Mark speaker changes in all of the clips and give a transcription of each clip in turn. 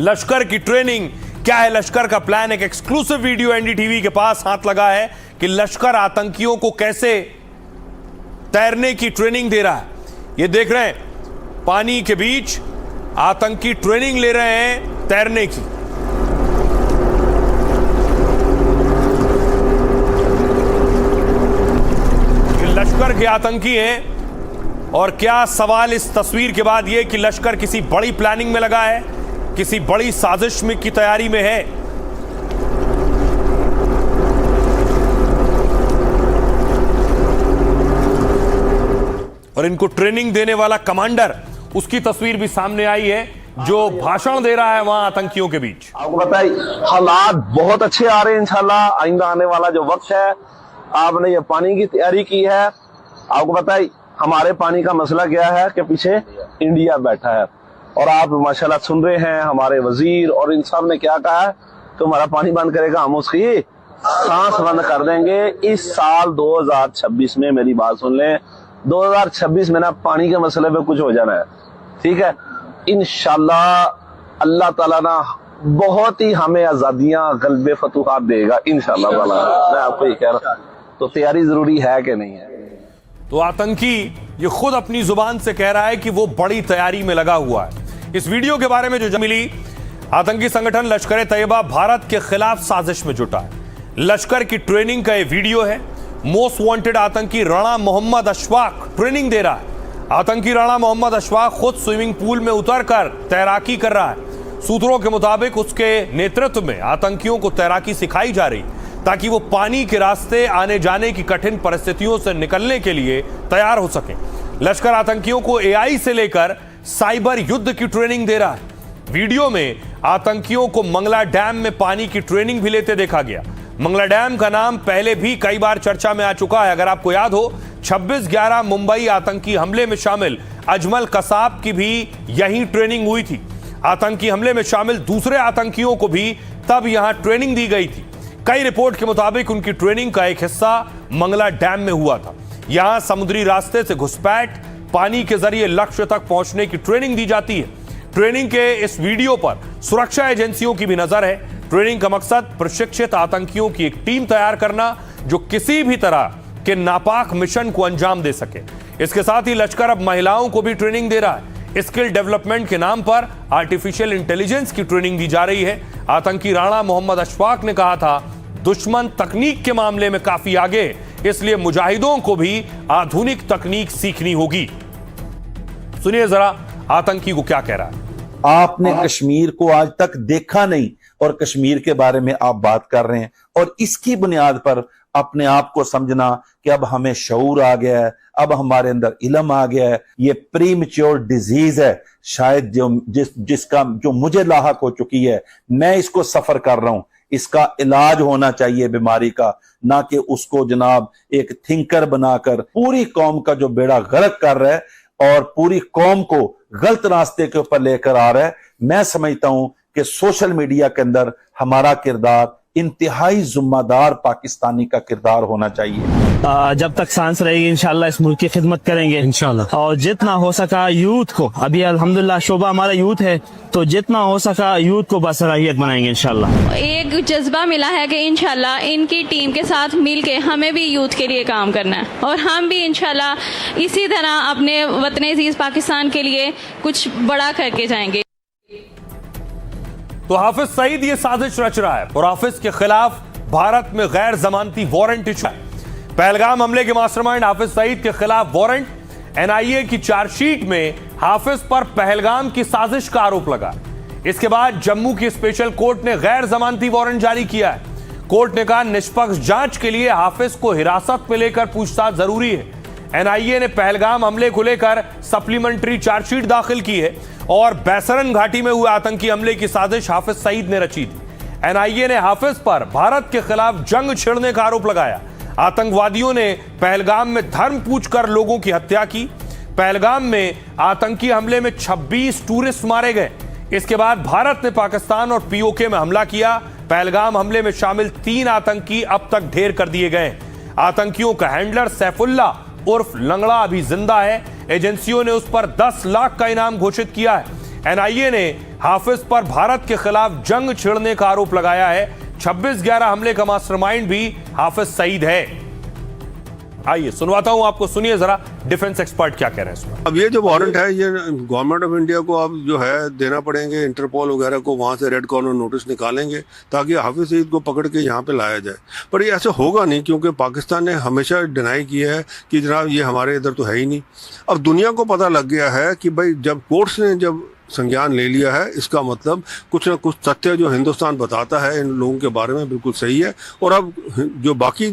Speaker 1: लश्कर की ट्रेनिंग क्या है, लश्कर का प्लान। एक एक्सक्लूसिव वीडियो एनडीटीवी के पास हाथ लगा है कि लश्कर आतंकियों को कैसे तैरने की ट्रेनिंग दे रहा है। ये देख रहे हैं, पानी के बीच आतंकी ट्रेनिंग ले रहे हैं तैरने की। ये लश्कर के आतंकी हैं। और क्या सवाल इस तस्वीर के बाद यह कि लश्कर किसी बड़ी प्लानिंग में लगा है, किसी बड़ी साजिश में की तैयारी में है। और इनको ट्रेनिंग देने वाला कमांडर, उसकी तस्वीर भी सामने आई है जो भाषण दे रहा है वहां आतंकियों के बीच।
Speaker 2: आपको बताइए, हालात बहुत अच्छे आ रहे हैं इंशाल्लाह। आइंदा आने वाला जो वक्त है, आपने ये पानी की तैयारी की है। आपको बताइए, हमारे पानी का मसला क्या है कि पीछे इंडिया बैठा है और आप माशाल्लाह सुन रहे हैं हमारे वजीर और इन सब ने क्या कहा है, तुम्हारा पानी बंद करेगा, हम उसकी सांस बंद कर देंगे। इस साल 2026 में, मेरी बात सुन लें, 2026 में ना पानी के मसले पे कुछ हो जाना है, ठीक है। इंशाल्लाह अल्लाह ताला ना बहुत ही हमें आजादियां, गलबे, फतूहात देगा इंशाल्लाह ताला। मैं आपको ये कह रहा हूं, तो तैयारी जरूरी है कि नहीं है।
Speaker 1: तो आतंकी ये खुद अपनी जुबान से कह रहा है कि वो बड़ी तैयारी में लगा हुआ है। इस वीडियो के बारे में जो मिली, आतंकी संगठन लश्कर तैयबा भारत के खिलाफ साजिश में जुटा है। लश्कर की ट्रेनिंग का ये वीडियो है। मोस्ट वांटेड आतंकी राणा मोहम्मद अशफाक ट्रेनिंग दे रहा है। आतंकी राणा मोहम्मद अशफाक खुद स्विमिंग पूल में उतरकर तैराकी कर रहा है। सूत्रों के मुताबिक उसके नेतृत्व में आतंकियों को तैराकी सिखाई जा रही ताकि वो पानी के रास्ते आने जाने की कठिन परिस्थितियों से निकलने के लिए तैयार हो सके। लश्कर आतंकियों को एआई से लेकर साइबर युद्ध की ट्रेनिंग दे रहा है। वीडियो में आतंकियों को मंगला डैम में पानी की ट्रेनिंग भी लेते देखा गया। मंगला डैम का नाम पहले भी कई बार चर्चा में आ चुका है। अगर आपको याद हो, 26/11 मुंबई आतंकी हमले में शामिल अजमल कसाब की भी यही ट्रेनिंग हुई थी। आतंकी हमले में शामिल दूसरे आतंकियों को भी तब यहां ट्रेनिंग दी गई थी। कई रिपोर्ट के मुताबिक उनकी ट्रेनिंग का एक हिस्सा मंगला डैम में हुआ था। यहां समुद्री रास्ते से घुसपैठ, पानी के जरिए लक्ष्य तक पहुंचने की ट्रेनिंग दी जाती है। ट्रेनिंग के इस वीडियो पर सुरक्षा एजेंसियों की भी नजर है। ट्रेनिंग का मकसद प्रशिक्षित आतंकियों की एक टीम तैयार करना जो किसी भी तरह के नापाक मिशन को अंजाम दे सके। इसके साथ ही लश्कर अब महिलाओं को भी ट्रेनिंग दे रहा है। स्किल डेवलपमेंट के नाम पर आर्टिफिशियल इंटेलिजेंस की ट्रेनिंग दी जा रही है। आतंकी राणा मोहम्मद अशफाक ने कहा था, दुश्मन तकनीक के मामले में काफी आगे, इसलिए मुजाहिदों को भी आधुनिक तकनीक सीखनी होगी। सुनिए जरा आतंकी को क्या कह रहा है।
Speaker 3: आपने कश्मीर को आज तक देखा नहीं और कश्मीर के बारे में आप बात कर रहे हैं, और इसकी बुनियाद पर अपने आप को समझना कि अब हमें शऊर आ गया है, अब हमारे अंदर इल्म आ गया है। ये प्रीमेच्योर डिजीज है, शायद जिसका जो मुझे लाहक हो चुकी है, मैं इसको सफर कर रहा हूं। इसका इलाज होना चाहिए बीमारी का, ना कि उसको जनाब एक थिंकर बनाकर पूरी कौम का जो बेड़ा गर्क कर रहा है और पूरी कौम को गलत रास्ते के ऊपर लेकर आ रहा है। मैं समझता हूं कि सोशल मीडिया के अंदर हमारा किरदार इंतहाई जिम्मेदार पाकिस्तानी का किरदार होना चाहिए।
Speaker 4: जब तक सांस रहेगी इंशाल्लाह इस मुल्क की खिदमत करेंगे इंशाल्लाह। और जितना हो सका यूथ को, अभी अल्हम्दुलिल्लाह शोभा हमारा यूथ है, तो जितना हो सका यूथ को बसराहियत बनाएंगे इंशाल्लाह।
Speaker 5: एक जज्बा मिला है कि इंशाल्लाह इनकी टीम के साथ मिलके हमें भी यूथ के लिए काम करना है और हम भी इंशाल्लाह इसी तरह अपने वतन अजीज पाकिस्तान के लिए कुछ बड़ा करके जाएंगे।
Speaker 1: तो हाफिज सईद ये साजिश रच रहा है और हाफिज के खिलाफ भारत में गैर जमानती वारंट इशू है। पहलगाम हमले के मास्टरमाइंड हाफिज सईद के खिलाफ वारंट। एनआईए की चार्जशीट में हाफिज पर पहलगाम की साजिश का आरोप लगा। इसके बाद जम्मू की स्पेशल कोर्ट ने गैर जमानती वारंट जारी किया है। कोर्ट ने कहा, निष्पक्ष जांच के लिए हाफिज को हिरासत में लेकर पूछताछ जरूरी है। एनआईए ने पहलगाम हमले को लेकर सप्लीमेंट्री चार्जशीट दाखिल की है और बैसरन घाटी में हुए आतंकी हमले की साजिश हाफिज सईद ने रची थी। एनआईए ने हाफिज पर भारत के खिलाफ जंग छेड़ने का आरोप लगाया। आतंकवादियों ने पहलगाम में धर्म पूछकर लोगों की हत्या की। पहलगाम में आतंकी हमले में 26 टूरिस्ट मारे गए। इसके बाद भारत ने पाकिस्तान और पीओके में हमला किया। पहलगाम हमले में शामिल 3 आतंकी अब तक ढेर कर दिए गए। आतंकियों का हैंडलर सैफुल्ला उर्फ लंगड़ा अभी जिंदा है। एजेंसियों ने उस पर 10 लाख का इनाम घोषित किया है। एनआईए ने हाफिज पर भारत के खिलाफ जंग छिड़ने का आरोप लगाया है। 26/11 हमले का मास्टरमाइंड भी हाफिज सईद है। आइए सुनवाता हूं आपको, सुनिए जरा डिफेंस एक्सपर्ट क्या कह रहे हैं इसमें।
Speaker 6: अब ये जो वारंट है ये गवर्नमेंट ऑफ इंडिया को अब जो है देना पड़ेंगे, इंटरपोल वगैरह को वहाँ से रेड कॉर्नर नोटिस निकालेंगे ताकि हाफिज सईद को पकड़ के यहाँ पे लाया जाए। पर ये ऐसे होगा नहीं, क्योंकि पाकिस्तान ने हमेशा डिनाई किया है कि जनाब ये हमारे इधर तो है ही नहीं। अब दुनिया को पता लग गया है कि भाई जब कोर्ट्स ने जब संज्ञान ले लिया है, इसका मतलब कुछ ना कुछ तथ्य जो हिंदुस्तान बताता है इन लोगों के बारे में बिल्कुल सही है। और अब जो बाकी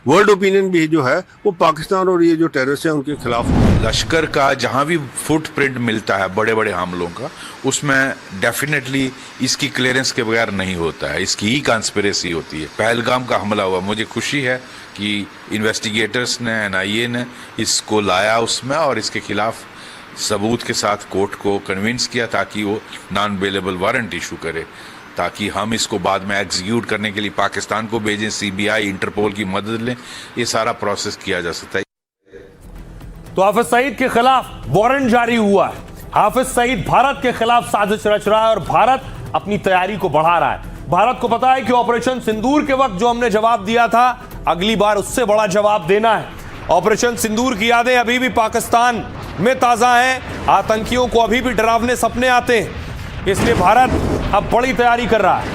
Speaker 6: वर्ल्ड ओपिनियन भी जो है वो पाकिस्तान और ये जो टेररिस्ट हैं उनके खिलाफ।
Speaker 7: लश्कर का जहां भी फुटप्रिंट मिलता है बड़े बड़े हमलों का, उसमें डेफिनेटली इसकी क्लियरेंस के बगैर नहीं होता है, इसकी ही कॉन्स्पिरेसी होती है। पहलगाम का हमला हुआ, मुझे खुशी है कि इन्वेस्टिगेटर्स ने, NIA ने इसको लाया उसमें और इसके खिलाफ सबूत के साथ कोर्ट को कन्विंस किया ताकि वो नॉन बेलेबल वारंट इशू करे, ताकि हम इसको बाद में एग्जीक्यूट करने के लिए पाकिस्तान को भेजें, CBI, इंटरपोल की मदद लें। ये सारा प्रोसेस किया जा सकता है।
Speaker 1: तो हाफिज सईद के खिलाफ वारंट जारी हुआ है। हाफिज सईद भारत के खिलाफ साजिश रच रहा है और भारत अपनी तैयारी को बढ़ा रहा है। भारत को पता है कि ऑपरेशन सिंदूर के वक्त जो हमने जवाब दिया था, अगली बार उससे बड़ा जवाब देना है। ऑपरेशन सिंदूर की यादें अभी भी पाकिस्तान में ताजा हैं। आतंकियों को अभी भी डरावने सपने आते हैं, इसलिए भारत अब बड़ी तैयारी कर रहा है।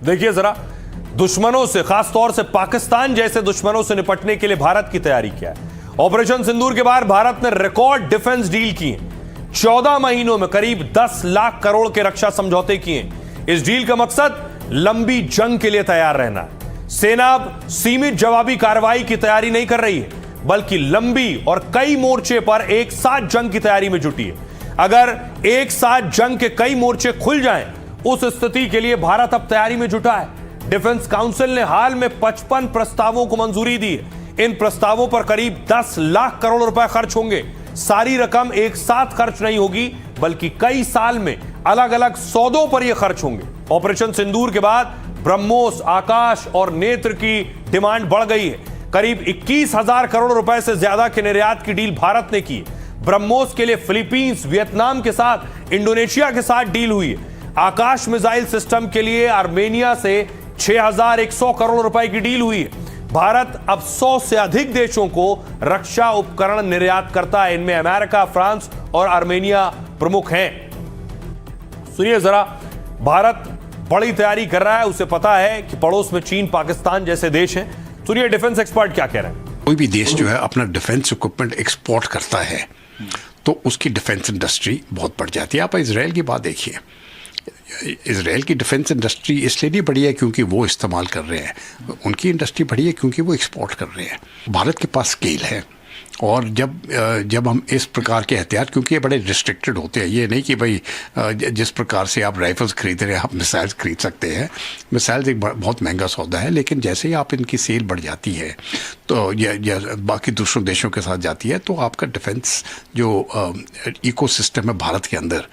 Speaker 1: देखिए जरा दुश्मनों से, खासतौर से पाकिस्तान जैसे दुश्मनों से निपटने के लिए भारत की तैयारी क्या है। ऑपरेशन सिंदूर के बाद भारत ने रिकॉर्ड डिफेंस डील किए। 14 महीनों में करीब 10 लाख करोड़ के रक्षा समझौते किए। इस डील का मकसद लंबी जंग के लिए तैयार रहना है। सेना अब सीमित जवाबी कार्रवाई की तैयारी नहीं कर रही है, बल्कि लंबी और कई मोर्चे पर एक साथ जंग की तैयारी में जुटी है। अगर एक साथ जंग के कई मोर्चे खुल जाएं, उस स्थिति के लिए भारत अब तैयारी में जुटा है। डिफेंस काउंसिल ने हाल में 55 प्रस्तावों को मंजूरी दी है। इन प्रस्तावों पर करीब 10 लाख करोड़ रुपए खर्च होंगे। सारी रकम एक साथ खर्च नहीं होगी, बल्कि कई साल में अलग अलग सौदों पर यह खर्च होंगे। ऑपरेशन सिंदूर के बाद ब्रह्मोस, आकाश और नेत्र की डिमांड बढ़ गई है। करीब 21,000 करोड़ रुपए से ज्यादा के निर्यात की डील भारत ने की। ब्रह्मोस के लिए फिलीपींस, वियतनाम के साथ, इंडोनेशिया के साथ डील हुई है। आकाश मिसाइल सिस्टम के लिए आर्मेनिया से 6,100 करोड़ रुपए की डील हुई है। भारत अब 100 से अधिक देशों को रक्षा उपकरण निर्यात करता है। इनमें अमेरिका, फ्रांस और आर्मेनिया प्रमुख हैं। सुनिए जरा, भारत बड़ी तैयारी कर रहा है। उसे पता है कि पड़ोस में चीन, पाकिस्तान जैसे देश हैं। सुनिए डिफेंस एक्सपर्ट क्या कह रहे हैं।
Speaker 8: कोई भी देश जो है अपना डिफेंस इक्विपमेंट एक्सपोर्ट करता है तो उसकी डिफेंस इंडस्ट्री बहुत बढ़ जाती है। आप इजराइल की बात देखिए, इजराइल की डिफेंस इंडस्ट्री इसलिए नहीं बढ़ी है क्योंकि वो इस्तेमाल कर रहे हैं, उनकी इंडस्ट्री बढ़ी है क्योंकि वो एक्सपोर्ट कर रहे हैं। भारत के पास स्केल है और जब हम इस प्रकार के हथियार, क्योंकि ये बड़े रिस्ट्रिक्टेड होते हैं, ये नहीं कि भाई जिस प्रकार से आप राइफल्स खरीद रहे हैं आप मिसाइल्स खरीद सकते हैं। मिसाइल्स एक बहुत महंगा सौदा है, लेकिन जैसे ही आप इनकी सेल बढ़ जाती है तो या बाकी दूसरों देशों के साथ जाती है तो आपका डिफेंस जो इकोसिस्टम है भारत के अंदर,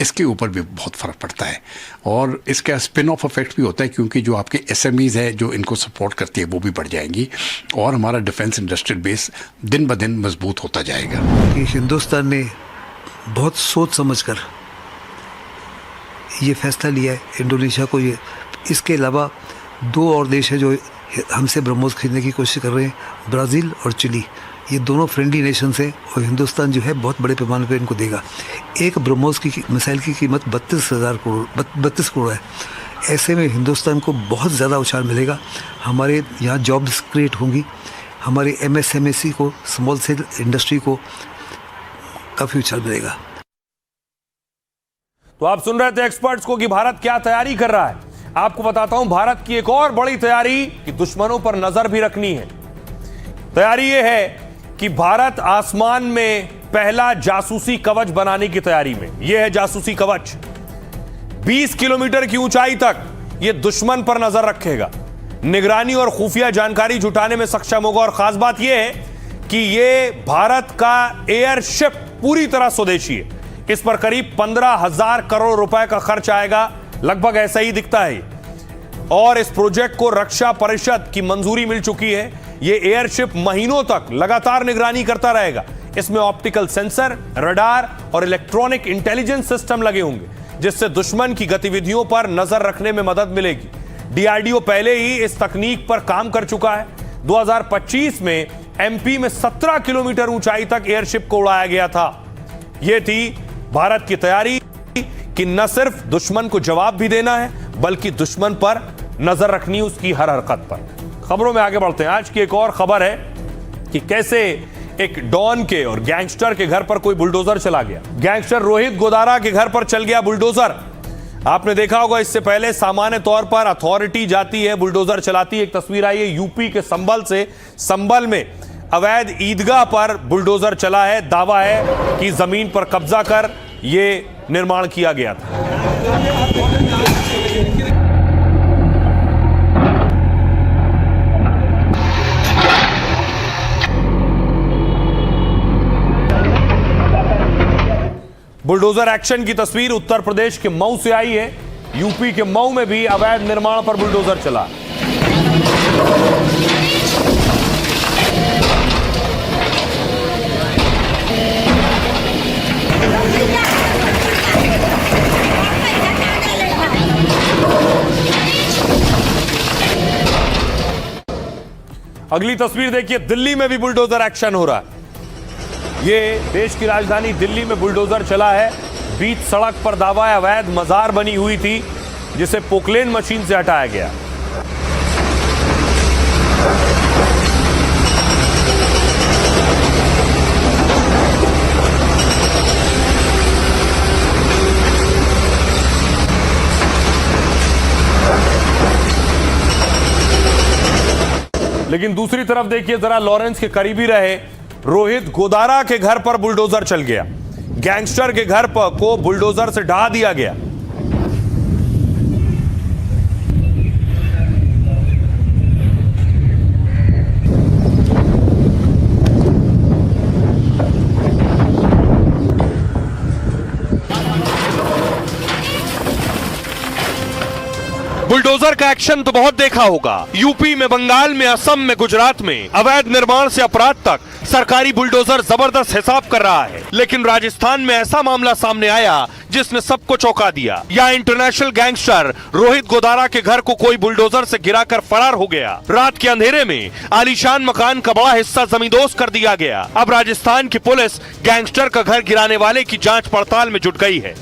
Speaker 8: इसके ऊपर भी बहुत फ़र्क पड़ता है। और इसका स्पिन ऑफ इफेक्ट भी होता है क्योंकि जो आपके SMEs है जो इनको सपोर्ट करती है वो भी बढ़ जाएंगी और हमारा डिफेंस इंडस्ट्रियल बेस दिन ब दिन मजबूत होता जाएगा।
Speaker 9: कि हिंदुस्तान ने बहुत सोच समझकर ये फैसला लिया है इंडोनेशिया को। ये इसके अलावा 2 और देश है जो हमसे ब्रह्मोस खरीदने की कोशिश कर रहे हैं, ब्राज़ील और चिली। ये दोनों फ्रेंडली नेशंस हैं और हिंदुस्तान जो है बहुत बड़े पैमाने पर इनको देगा। एक ब्रह्मोस की मिसाइल की कीमत 32 करोड़ है। ऐसे में हिंदुस्तान को बहुत ज़्यादा उछाल मिलेगा। हमारे यहाँ जॉब्स क्रिएट होंगी, हमारे MSME को, स्मॉल सेल इंडस्ट्री को काफ़ी उछाल मिलेगा।
Speaker 1: तो आप सुन रहे थे एक्सपर्ट्स को कि भारत क्या तैयारी कर रहा है। आपको बताता हूं भारत की एक और बड़ी तैयारी कि दुश्मनों पर नजर भी रखनी है। तैयारी यह है कि भारत आसमान में पहला जासूसी कवच बनाने की तैयारी में। यह है जासूसी कवच। 20 किलोमीटर की ऊंचाई तक यह दुश्मन पर नजर रखेगा, निगरानी और खुफिया जानकारी जुटाने में सक्षम होगा। और खास बात यह है कि यह भारत का एयरशिप पूरी तरह स्वदेशी है। इस पर करीब 15,000 करोड़ रुपए का खर्च आएगा, लगभग ऐसा ही दिखता है। और इस प्रोजेक्ट को रक्षा परिषद की मंजूरी मिल चुकी है। ये एयरशिप महीनों तक लगातार निगरानी करता रहेगा। इसमें ऑप्टिकल सेंसर, रडार और इलेक्ट्रॉनिक इंटेलिजेंस सिस्टम लगे होंगे, जिससे दुश्मन की गतिविधियों पर नजर रखने में मदद मिलेगी। डीआरडीओ पहले ही इस तकनीक पर काम कर चुका है। 2025 में एमपी में 17 किलोमीटर ऊंचाई तक एयरशिप को उड़ाया गया था। यह थी भारत की तैयारी कि न सिर्फ दुश्मन को जवाब भी देना है, बल्कि दुश्मन पर नजर रखनी उसकी हर हरकत पर। खबरों में आगे बढ़ते हैं। आज की एक और खबर है कि कैसे एक डॉन के और गैंगस्टर के घर पर कोई बुलडोजर चला गया। गैंगस्टर रोहित गोदारा के घर पर चल गया बुलडोजर। आपने देखा होगा, इससे पहले सामान्य तौर पर अथॉरिटी जाती है, बुलडोजर चलाती है। एक तस्वीर आई है यूपी के संभल से। संभल में अवैध ईदगाह पर बुलडोजर चला है। दावा है कि जमीन पर कब्जा कर यह निर्माण किया गया था। बुलडोजर एक्शन की तस्वीर उत्तर प्रदेश के मऊ से आई है। यूपी के मऊ में भी अवैध निर्माण पर बुलडोजर चला। अगली तस्वीर देखिए, दिल्ली में भी बुलडोजर एक्शन हो रहा है। ये देश की राजधानी दिल्ली में बुलडोजर चला है। बीच सड़क पर दावा है अवैध मजार बनी हुई थी, जिसे पोकलेन मशीन से हटाया गया। लेकिन दूसरी तरफ देखिए जरा, लॉरेंस के करीबी रहे रोहित गोदारा के घर पर बुलडोजर चल गया। गैंगस्टर के घर पर को बुलडोजर से ढहा दिया गया। बुलडोजर का एक्शन तो बहुत देखा होगा। यूपी में, बंगाल में, असम में, गुजरात में अवैध निर्माण से अपराध तक सरकारी बुलडोजर जबरदस्त हिसाब कर रहा है। लेकिन राजस्थान में ऐसा मामला सामने आया जिसने सबको चौंका दिया। या इंटरनेशनल गैंगस्टर रोहित गोदारा के घर को कोई बुलडोजर से गिराकर फरार हो गया। रात के अंधेरे में आलीशान मकान का बड़ा हिस्सा जमींदोज कर दिया गया। अब राजस्थान की पुलिस गैंगस्टर का घर गिराने वाले की जांच पड़ताल में जुट गई है।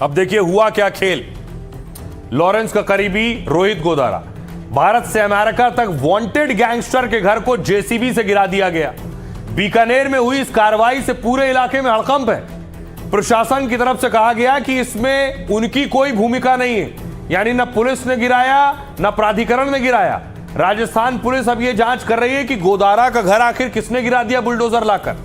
Speaker 1: अब देखिए हुआ क्या खेल। लॉरेंस का करीबी रोहित गोदारा, भारत से अमेरिका तक वांटेड गैंगस्टर के घर को जेसीबी से गिरा दिया गया। बीकानेर में हुई इस कार्रवाई से पूरे इलाके में हड़कंप है। प्रशासन की तरफ से कहा गया कि इसमें उनकी कोई भूमिका नहीं है, यानी न पुलिस ने गिराया न प्राधिकरण ने गिराया। राजस्थान पुलिस अब यह जांच कर रही है कि गोदारा का घर आखिर किसने गिरा दिया बुलडोजर लाकर।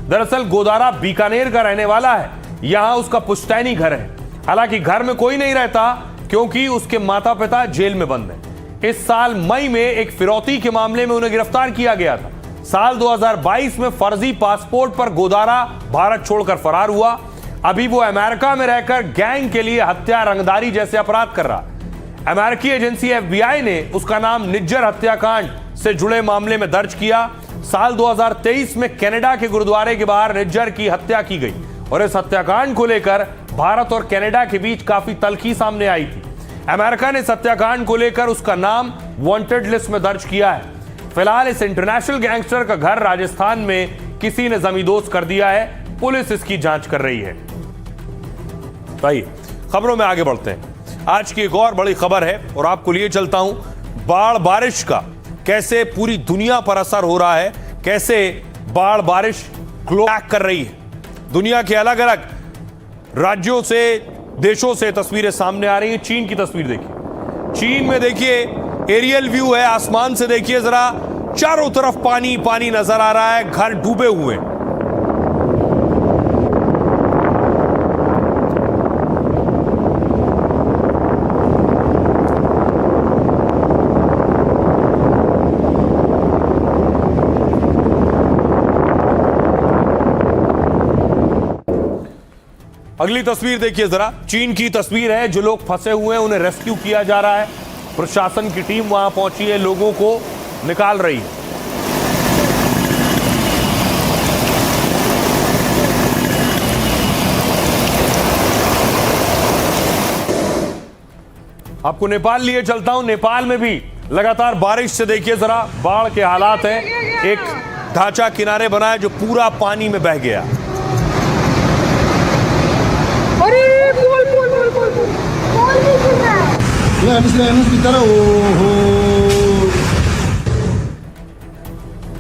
Speaker 1: दरअसल गोदारा बीकानेर का रहने वाला है, यहां उसका पुश्तैनी घर है। हालांकि घर में कोई नहीं रहता क्योंकि उसके माता पिता जेल में बंद हैं। इस साल मई में एक फिरौती के मामले में उन्हें गिरफ्तार किया गया था। साल 2022 में फर्जी पासपोर्ट पर गोदारा भारत छोड़कर फरार हुआ। अभी वो अमेरिका में रहकर गैंग के लिए हत्या, रंगदारी जैसे अपराध कर रहा है। अमेरिकी एजेंसी FBI ने उसका नाम निज्जर हत्याकांड से जुड़े मामले में दर्ज किया। साल 2023 में कनाडा के गुरुद्वारे के बाहर निज्जर की हत्या की गई और इस हत्याकांड को लेकर भारत और कनाडा के बीच काफी तल्खी सामने आई थी। अमेरिका ने इस हत्याकांड को लेकर उसका नाम वांटेड लिस्ट में दर्ज किया है। फिलहाल इस इंटरनेशनल गैंगस्टर का घर राजस्थान में किसी ने जमींदोज कर दिया है। पुलिस इसकी जांच कर रही है। भाई खबरों में आगे बढ़ते हैं। आज की एक और बड़ी खबर है और आपको लिए चलता हूं बाढ़ बारिश का कैसे पूरी दुनिया पर असर हो रहा है, कैसे बाढ़ बारिश ग्लोबल कर रही है। दुनिया के अलग अलग राज्यों से, देशों से तस्वीरें सामने आ रही हैं। चीन की तस्वीर देखिए। चीन में देखिए एरियल व्यू है, आसमान से देखिए जरा, चारों तरफ पानी पानी नजर आ रहा है, घर डूबे हुए हैं। अगली तस्वीर देखिए जरा, चीन की तस्वीर है। जो लोग फंसे हुए हैं उन्हें रेस्क्यू किया जा रहा है। प्रशासन की टीम वहां पहुंची है, लोगों को निकाल रही है। आपको नेपाल लिए चलता हूं। नेपाल में भी लगातार बारिश से देखिए जरा बाढ़ के हालात हैं। एक ढांचा किनारे बना है जो पूरा पानी में बह गया।
Speaker 10: Habis kita oh